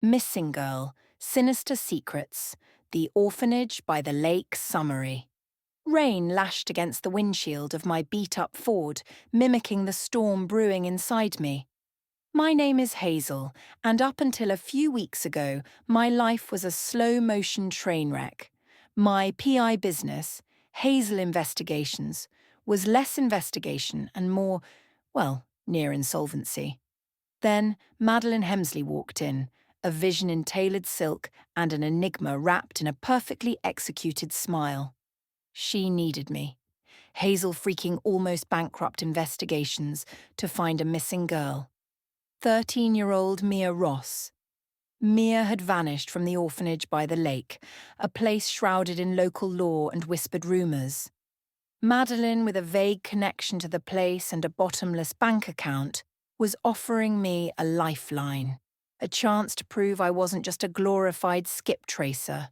Missing Girl, Sinister Secrets, The Orphanage by the Lake Summary. Rain lashed against the windshield of my beat-up Ford, mimicking the storm brewing inside me. My name is Hazel, and up until a few weeks ago, my life was a slow-motion train wreck. My PI business, Hazel Investigations, was less investigation and more, well, near insolvency. Then Madeline Hemsley walked in, a vision in tailored silk and an enigma wrapped in a perfectly executed smile. She needed me. Hazel freaking almost bankrupt investigations to find a missing girl. 13-year-old Mia Ross. Mia had vanished from the orphanage by the lake, a place shrouded in local lore and whispered rumours. Madeline, with a vague connection to the place and a bottomless bank account, was offering me a lifeline, a chance to prove I wasn't just a glorified skip tracer.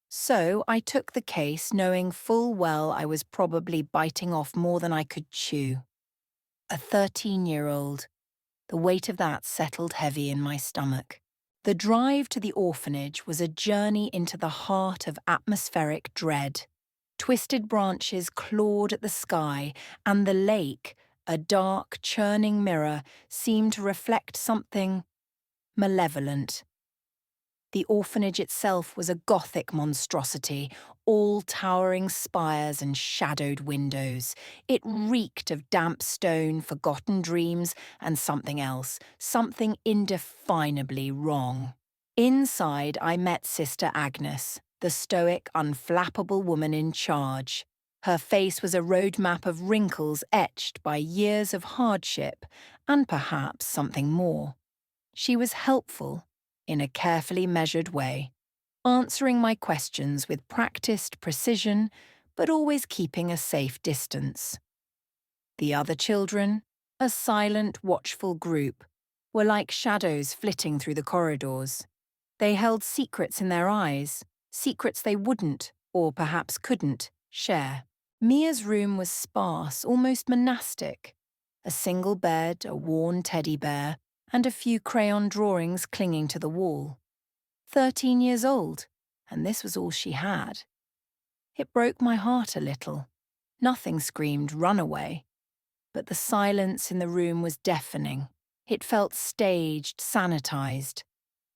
So I took the case knowing full well I was probably biting off more than I could chew. A 13-year-old. The weight of that settled heavy in my stomach. The drive to the orphanage was a journey into the heart of atmospheric dread. Twisted branches clawed at the sky, and the lake, a dark, churning mirror, seemed to reflect something malevolent. The orphanage itself was a Gothic monstrosity, all towering spires and shadowed windows. It reeked of damp stone, forgotten dreams, and something else, something indefinably wrong. Inside, I met Sister Agnes, the stoic, unflappable woman in charge. Her face was a roadmap of wrinkles etched by years of hardship, and perhaps something more. She was helpful, in a carefully measured way, answering my questions with practiced precision, but always keeping a safe distance. The other children, a silent, watchful group, were like shadows flitting through the corridors. They held secrets in their eyes, secrets they wouldn't, or perhaps couldn't, share. Mia's room was sparse, almost monastic. A single bed, a worn teddy bear, and a few crayon drawings clinging to the wall. 13 years old, and this was all she had. It broke my heart a little. Nothing screamed runaway, but the silence in the room was deafening. It felt staged, sanitized.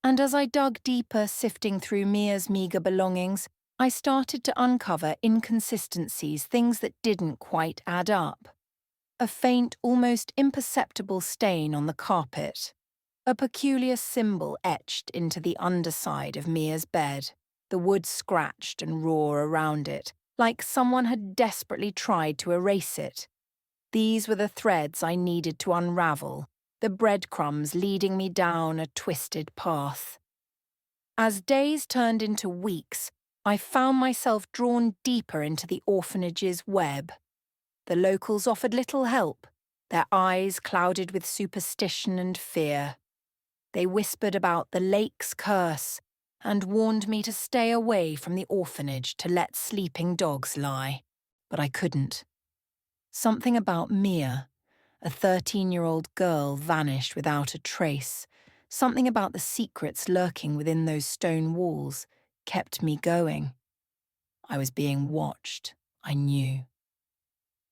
And as I dug deeper, sifting through Mia's meager belongings, I started to uncover inconsistencies, things that didn't quite add up. A faint, almost imperceptible stain on the carpet. A peculiar symbol etched into the underside of Mia's bed, the wood scratched and raw around it, like someone had desperately tried to erase it. These were the threads I needed to unravel, the breadcrumbs leading me down a twisted path. As days turned into weeks, I found myself drawn deeper into the orphanage's web. The locals offered little help, their eyes clouded with superstition and fear. They whispered about the lake's curse and warned me to stay away from the orphanage to let sleeping dogs lie. But I couldn't. Something about Mia, a 13-year-old girl, vanished without a trace. Something about the secrets lurking within those stone walls kept me going. I was being watched, I knew.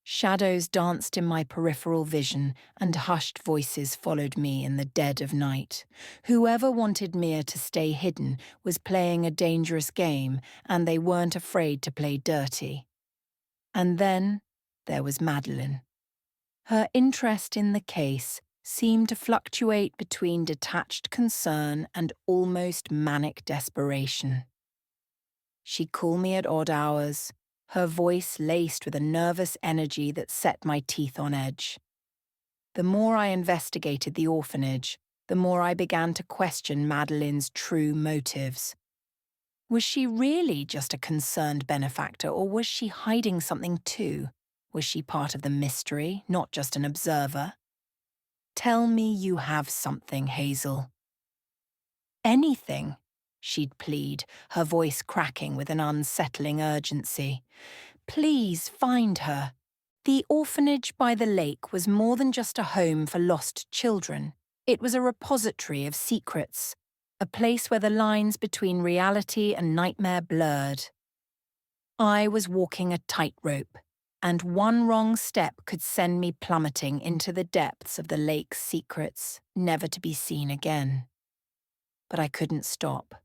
Shadows danced in my peripheral vision, and hushed voices followed me in the dead of night. Whoever wanted Mia to stay hidden was playing a dangerous game, and they weren't afraid to play dirty. And then there was Madeline. Her interest in the case seemed to fluctuate between detached concern and almost manic desperation. She'd call me at odd hours, her voice laced with a nervous energy that set my teeth on edge. The more I investigated the orphanage, the more I began to question Madeline's true motives. Was she really just a concerned benefactor, or was she hiding something too? Was she part of the mystery, not just an observer? Tell me you have something, Hazel. Anything, she'd plead, her voice cracking with an unsettling urgency. Please find her. The Orphanage by the Lake was more than just a home for lost children. It was a repository of secrets, a place where the lines between reality and nightmare blurred. I was walking a tightrope, and one wrong step could send me plummeting into the depths of the lake's secrets, never to be seen again. But I couldn't stop.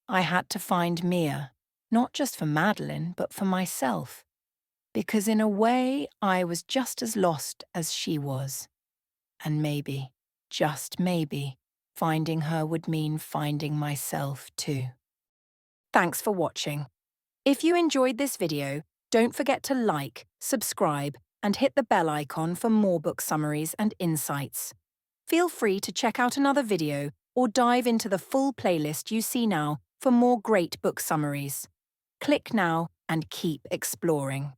I had to find Mia, not just for Madeline, but for myself. Because in a way, I was just as lost as she was. And maybe, just maybe, finding her would mean finding myself too. Thanks for watching. If you enjoyed this video, don't forget to like, subscribe, and hit the bell icon for more book summaries and insights. Feel free to check out another video or dive into the full playlist you see now for more great book summaries. Click now and keep exploring.